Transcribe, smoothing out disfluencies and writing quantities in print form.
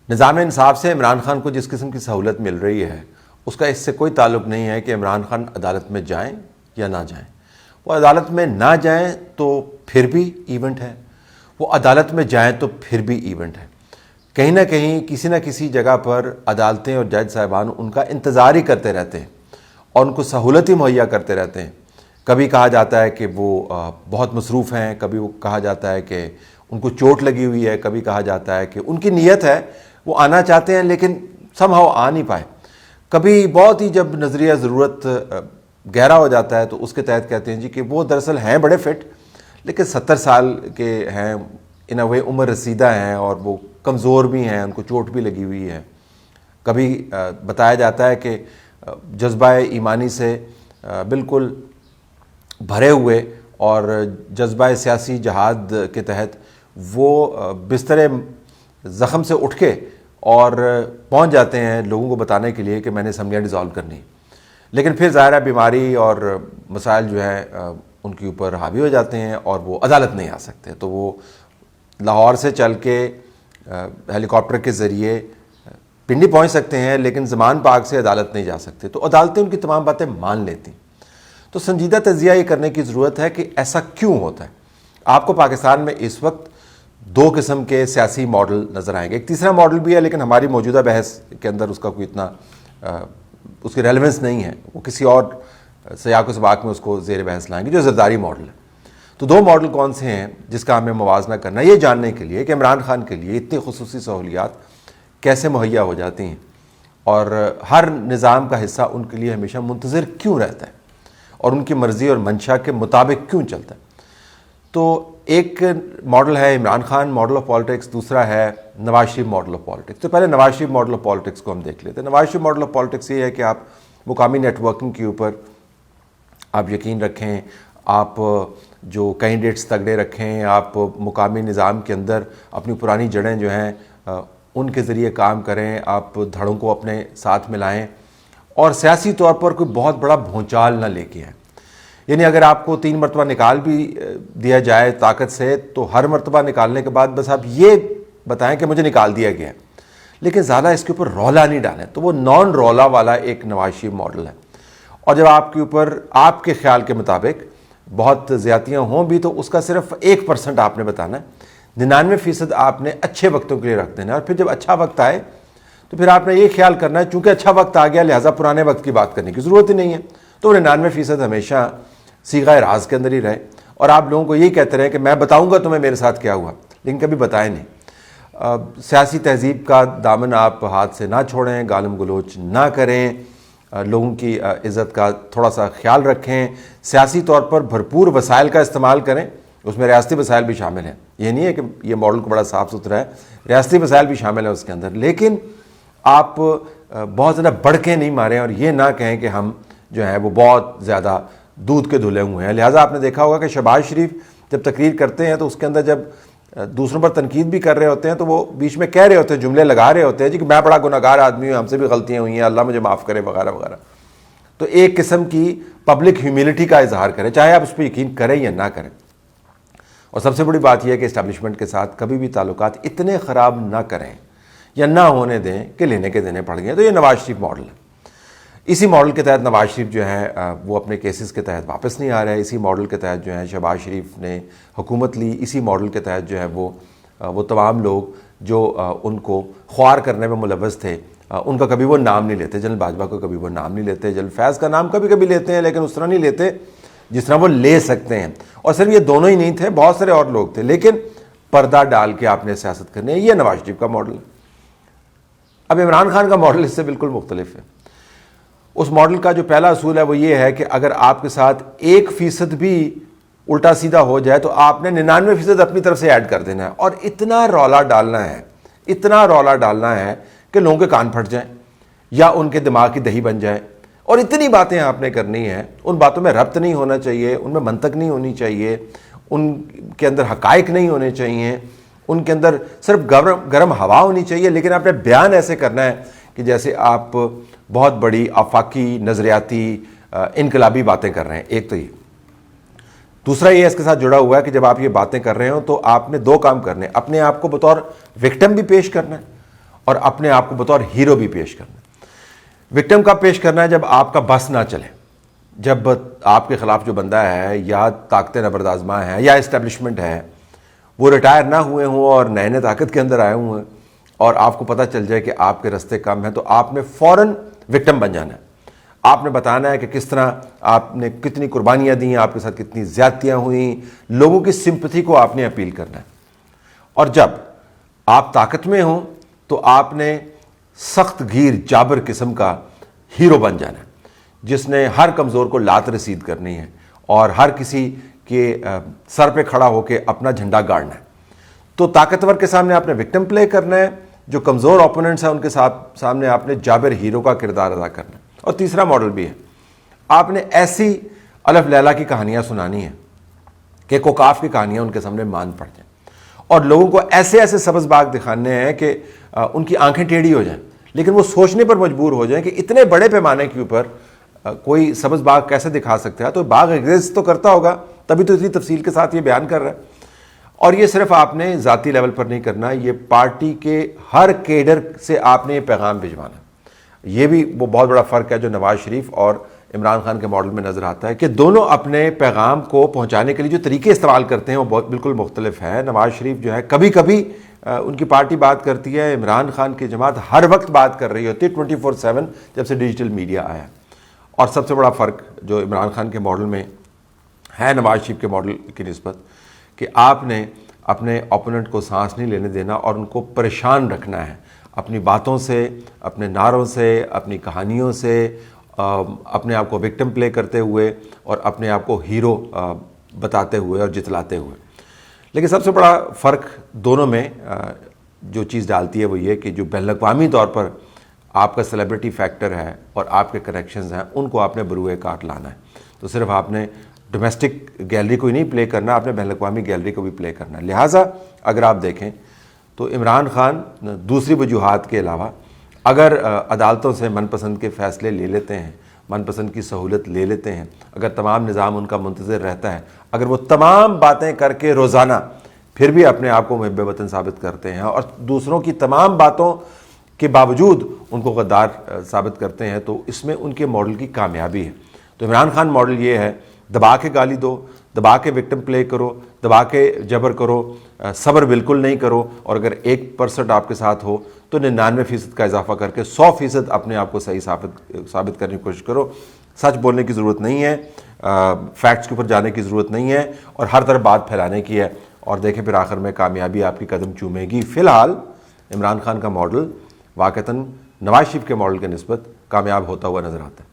نظام انصاف سے عمران خان کو جس قسم کی سہولت مل رہی ہے اس کا اس سے کوئی تعلق نہیں ہے کہ عمران خان عدالت میں جائیں یا نہ جائیں. وہ عدالت میں نہ جائیں تو پھر بھی ایونٹ ہے، وہ عدالت میں جائیں تو پھر بھی ایونٹ ہے. کہیں نہ کہیں کسی نہ کسی جگہ پر عدالتیں اور جج صاحبان ان کا انتظار ہی کرتے رہتے ہیں اور ان کو سہولت ہی مہیا کرتے رہتے ہیں. کبھی کہا جاتا ہے کہ وہ بہت مصروف ہیں، کبھی وہ کہا جاتا ہے کہ ان کو چوٹ لگی ہوئی ہے، کبھی کہا جاتا ہے کہ ان کی نیت ہے وہ آنا چاہتے ہیں لیکن somehow آ نہیں پائے. کبھی بہت ہی جب نظریہ ضرورت گہرا ہو جاتا ہے تو اس کے تحت کہتے ہیں جی کہ وہ دراصل ہیں بڑے فٹ لیکن 70 سال کے ہیں، ان اے عمر رسیدہ ہیں اور وہ کمزور بھی ہیں، ان کو چوٹ بھی لگی ہوئی ہے. کبھی بتایا جاتا ہے کہ جذبہ ایمانی سے بالکل بھرے ہوئے اور جذبہ سیاسی جہاد کے تحت وہ بستر زخم سے اٹھ کے اور پہنچ جاتے ہیں لوگوں کو بتانے کے لیے کہ میں نے اسمبلیاں ڈیزالو کرنی. لیکن پھر ظاہر ہے بیماری اور مسائل جو ہیں ان کے اوپر حاوی ہو جاتے ہیں اور وہ عدالت نہیں آ سکتے. تو وہ لاہور سے چل کے ہیلی کاپٹر کے ذریعے پنڈی پہنچ سکتے ہیں لیکن زمان پاک سے عدالت نہیں جا سکتے. تو عدالتیں ان کی تمام باتیں مان لیتی. تو سنجیدہ تجزیہ یہ کرنے کی ضرورت ہے کہ ایسا کیوں ہوتا ہے. آپ کو پاکستان میں اس وقت دو قسم کے سیاسی ماڈل نظر آئیں گے. ایک تیسرا ماڈل بھی ہے لیکن ہماری موجودہ بحث کے اندر اس کا کوئی اتنا اس کی ریلیونس نہیں ہے، وہ کسی اور سیاق و سباق میں اس کو زیر بحث لائیں گے، جو زرداری ماڈل ہے. تو دو ماڈل کون سے ہیں جس کا ہمیں موازنہ کرنا ہے یہ جاننے کے لیے کہ عمران خان کے لیے اتنی خصوصی سہولیات کیسے مہیا ہو جاتی ہیں اور ہر نظام کا حصہ ان کے لیے ہمیشہ منتظر کیوں رہتا ہے اور ان کی مرضی اور منشا کے مطابق کیوں چلتا ہے. تو ایک ماڈل ہے Imran Khan model of politics, دوسرا ہے Nawaz Sharif model of politics. تو پہلے Nawaz Sharif model of politics کو ہم دیکھ لیتے ہیں. Nawaz Sharif model of politics یہ ہے کہ آپ مقامی نیٹ ورکنگ کے اوپر آپ یقین رکھیں، آپ جو کینڈیڈیٹس تگڑے رکھیں، آپ مقامی نظام کے اندر اپنی پرانی جڑیں جو ہیں ان کے ذریعے کام کریں، آپ دھڑوں کو اپنے ساتھ ملائیں اور سیاسی طور پر کوئی بہت بڑا بھونچال نہ لے کے آئیں. یعنی اگر آپ کو 3 مرتبہ نکال بھی دیا جائے طاقت سے تو ہر مرتبہ نکالنے کے بعد بس آپ یہ بتائیں کہ مجھے نکال دیا گیا ہے لیکن زیادہ اس کے اوپر رولا نہیں ڈالیں. تو وہ نان رولا والا ایک نواز شریف ماڈل ہے. اور جب آپ کے اوپر آپ کے خیال کے مطابق بہت زیادتیاں ہوں بھی تو اس کا صرف 1% آپ نے بتانا ہے، 99% آپ نے اچھے وقتوں کے لیے رکھ دینا ہے. اور پھر جب اچھا وقت آئے تو پھر آپ نے یہ خیال کرنا ہے چونکہ اچھا وقت آ گیا لہٰذا پرانے وقت کی بات کرنے کی ضرورت ہی نہیں ہے. تو 99% ہمیشہ صیغہ راز کے اندر ہی رہے اور آپ لوگوں کو یہی کہتے رہے کہ میں بتاؤں گا تمہیں میرے ساتھ کیا ہوا لیکن کبھی بتائیں نہیں. سیاسی تہذیب کا دامن آپ ہاتھ سے نہ چھوڑیں، گالم گلوچ نہ کریں، لوگوں کی عزت کا تھوڑا سا خیال رکھیں، سیاسی طور پر بھرپور وسائل کا استعمال کریں. اس میں ریاستی وسائل بھی شامل ہیں، یہ نہیں ہے کہ یہ ماڈل کو بڑا صاف ستھرا ہے، ریاستی وسائل بھی شامل ہیں اس کے اندر. لیکن آپ بہت زیادہ بڑھ کے نہیں ماریں اور یہ نہ کہیں کہ ہم جو ہیں وہ بہت زیادہ دودھ کے دھلے ہوئے ہیں. لہٰذا آپ نے دیکھا ہوگا کہ شہباز شریف جب تقریر کرتے ہیں تو اس کے اندر جب دوسروں پر تنقید بھی کر رہے ہوتے ہیں تو وہ بیچ میں کہہ رہے ہوتے ہیں، جملے لگا رہے ہوتے ہیں جی کہ میں بڑا گناہگار آدمی ہوں، ہم سے بھی غلطیاں ہوئی ہیں، اللہ مجھے معاف کرے وغیرہ وغیرہ. تو ایک قسم کی پبلک ہیوملٹی کا اظہار کریں چاہے آپ اس پہ یقین کریں یا نہ کریں. اور سب سے بڑی بات یہ ہے کہ اسٹیبلشمنٹ کے ساتھ کبھی بھی تعلقات اتنے خراب نہ کریں یا نہ ہونے دیں کہ لینے کے دینے پڑ گئے. تو یہ نواز شریف ماڈل ہے. اسی ماڈل کے تحت نواز شریف جو ہے وہ اپنے کیسز کے تحت واپس نہیں آ رہے. اسی ماڈل کے تحت جو ہے شہباز شریف نے حکومت لی. اسی ماڈل کے تحت جو ہے وہ تمام لوگ جو ان کو خوار کرنے میں ملوث تھے ان کا کبھی وہ نام نہیں لیتے. جنرل باجوہ کو کبھی وہ نام نہیں لیتے، جنرل فیض کا نام کبھی کبھی لیتے ہیں لیکن اس طرح نہیں لیتے جس طرح وہ لے سکتے ہیں. اور صرف یہ دونوں ہی نہیں تھے، بہت سارے اور لوگ تھے لیکن پردہ ڈال کے آپ نے سیاست کرنی ہے. یہ نواز شریف کا ماڈل ہے. اب عمران خان کا ماڈل اس سے بالکل مختلف ہے. اس ماڈل کا جو پہلا اصول ہے وہ یہ ہے کہ اگر آپ کے ساتھ 1% بھی الٹا سیدھا ہو جائے تو آپ نے 99% اپنی طرف سے ایڈ کر دینا ہے اور اتنا رولا ڈالنا ہے کہ لوگوں کے کان پھٹ جائیں یا ان کے دماغ کی دہی بن جائے. اور اتنی باتیں آپ نے کرنی ہیں، ان باتوں میں ربط نہیں ہونا چاہیے، ان میں منطق نہیں ہونی چاہیے، ان کے اندر حقائق نہیں ہونے چاہیے، ان کے اندر صرف گرم ہوا ہونی چاہیے. لیکن آپ نے بیان ایسے کرنا ہے کہ جیسے آپ بہت بڑی آفاقی نظریاتی انقلابی باتیں کر رہے ہیں. ایک تو یہ. دوسرا یہ اس کے ساتھ جڑا ہوا ہے کہ جب آپ یہ باتیں کر رہے ہوں تو آپ نے 2 کام کرنے ہیں. اپنے آپ کو بطور وکٹم بھی پیش کرنا ہے اور اپنے آپ کو بطور ہیرو بھی پیش کرنا ہے۔ وکٹم کا پیش کرنا ہے جب آپ کا بس نہ چلے، جب آپ کے خلاف جو بندہ ہے یا طاقتیں نبرد ہیں یا اسٹیبلشمنٹ ہے وہ ریٹائر نہ ہوئے ہوں اور نئے نئے طاقت کے اندر آئے ہوئے ہیں اور آپ کو پتہ چل جائے کہ آپ کے رستے کم ہیں، تو آپ نے فوراً وکٹم بن جانا ہے۔ آپ نے بتانا ہے کہ کس طرح آپ نے کتنی قربانیاں دی ہیں، آپ کے ساتھ کتنی زیادتیاں ہوئیں، لوگوں کی سمپتھی کو آپ نے اپیل کرنا ہے۔ اور جب آپ طاقت میں ہوں تو آپ نے سخت گیر جابر قسم کا ہیرو بن جانا ہے، جس نے ہر کمزور کو لات رسید کرنی ہے اور ہر کسی کے سر پہ کھڑا ہو کے اپنا جھنڈا گاڑنا ہے۔ تو طاقتور کے سامنے آپ نے وکٹم پلے کرنا ہے، جو کمزور اوپوننٹس ہیں ان کے سامنے آپ نے جابر ہیرو کا کردار ادا کرنا ہے۔ اور تیسرا ماڈل بھی ہے، آپ نے ایسی الف لیلا کی کہانیاں سنانی ہیں کہ کوکاف کی کہانیاں ان کے سامنے مان پڑ جائیں، اور لوگوں کو ایسے ایسے سبز باغ دکھانے ہیں کہ ان کی آنکھیں ٹیڑھی ہو جائیں، لیکن وہ سوچنے پر مجبور ہو جائیں کہ اتنے بڑے پیمانے کے اوپر کوئی سبز باغ کیسے دکھا سکتا ہے، تو باغ ایگزسٹ تو کرتا ہوگا تبھی تو اتنی تفصیل کے ساتھ یہ بیان کر رہا ہے۔ اور یہ صرف آپ نے ذاتی لیول پر نہیں کرنا، یہ پارٹی کے ہر کیڈر سے آپ نے یہ پیغام بھجوانا ہے۔ یہ بھی وہ بہت بڑا فرق ہے جو نواز شریف اور عمران خان کے ماڈل میں نظر آتا ہے کہ دونوں اپنے پیغام کو پہنچانے کے لیے جو طریقے استعمال کرتے ہیں وہ بالکل مختلف ہیں۔ نواز شریف جو ہے کبھی کبھی ان کی پارٹی بات کرتی ہے، عمران خان کی جماعت ہر وقت بات کر رہی ہوتی ہے 24/7 جب سے ڈیجیٹل میڈیا آیا۔ اور سب سے بڑا فرق جو عمران خان کے ماڈل میں ہے نواز شریف کے ماڈل کی نسبت، کہ آپ نے اپنے اوپوننٹ کو سانس نہیں لینے دینا اور ان کو پریشان رکھنا ہے اپنی باتوں سے، اپنے نعروں سے، اپنی کہانیوں سے، اپنے آپ کو وکٹم پلے کرتے ہوئے اور اپنے آپ کو ہیرو بتاتے ہوئے اور جتلاتے ہوئے۔ لیکن سب سے بڑا فرق دونوں میں جو چیز ڈالتی ہے وہ یہ کہ جو بین الاقوامی طور پر آپ کا سیلیبریٹی فیکٹر ہے اور آپ کے کنیکشنز ہیں ان کو آپ نے بروئے کاٹ لانا ہے۔ تو صرف آپ نے ڈومیسٹک گیلری کو ہی نہیں پلے کرنا، آپ نے بین الاقوامی گیلری کو بھی پلے کرنا ہے۔ لہٰذا اگر آپ دیکھیں تو عمران خان دوسری وجوہات کے علاوہ اگر عدالتوں سے من پسند کے فیصلے لے لیتے ہیں، من پسند کی سہولت لے لیتے ہیں، اگر تمام نظام ان کا منتظر رہتا ہے، اگر وہ تمام باتیں کر کے روزانہ پھر بھی اپنے آپ کو محب وطن ثابت کرتے ہیں اور دوسروں کی تمام باتوں کے باوجود ان کو غدار ثابت کرتے ہیں، تو اس میں ان کے ماڈل کی کامیابی ہے۔ تو عمران خان ماڈل یہ ہے، دبا کے گالی دو، دبا کے وکٹم پلے کرو، دبا کے جبر کرو، صبر بالکل نہیں کرو، اور اگر 1% آپ کے ساتھ ہو تو 99% کا اضافہ کر کے 100% اپنے آپ کو صحیح ثابت کرنے کی کوشش کرو۔ سچ بولنے کی ضرورت نہیں ہے، فیکٹس کے اوپر جانے کی ضرورت نہیں ہے، اور ہر طرف بات پھیلانے کی ہے، اور دیکھیں پھر آخر میں کامیابی آپ کی قدم چومے گی۔ فی الحال عمران خان کا ماڈل واقعتاً نواز شریف کے ماڈل کے نسبت کامیاب ہوتا ہوا نظر آتا ہے۔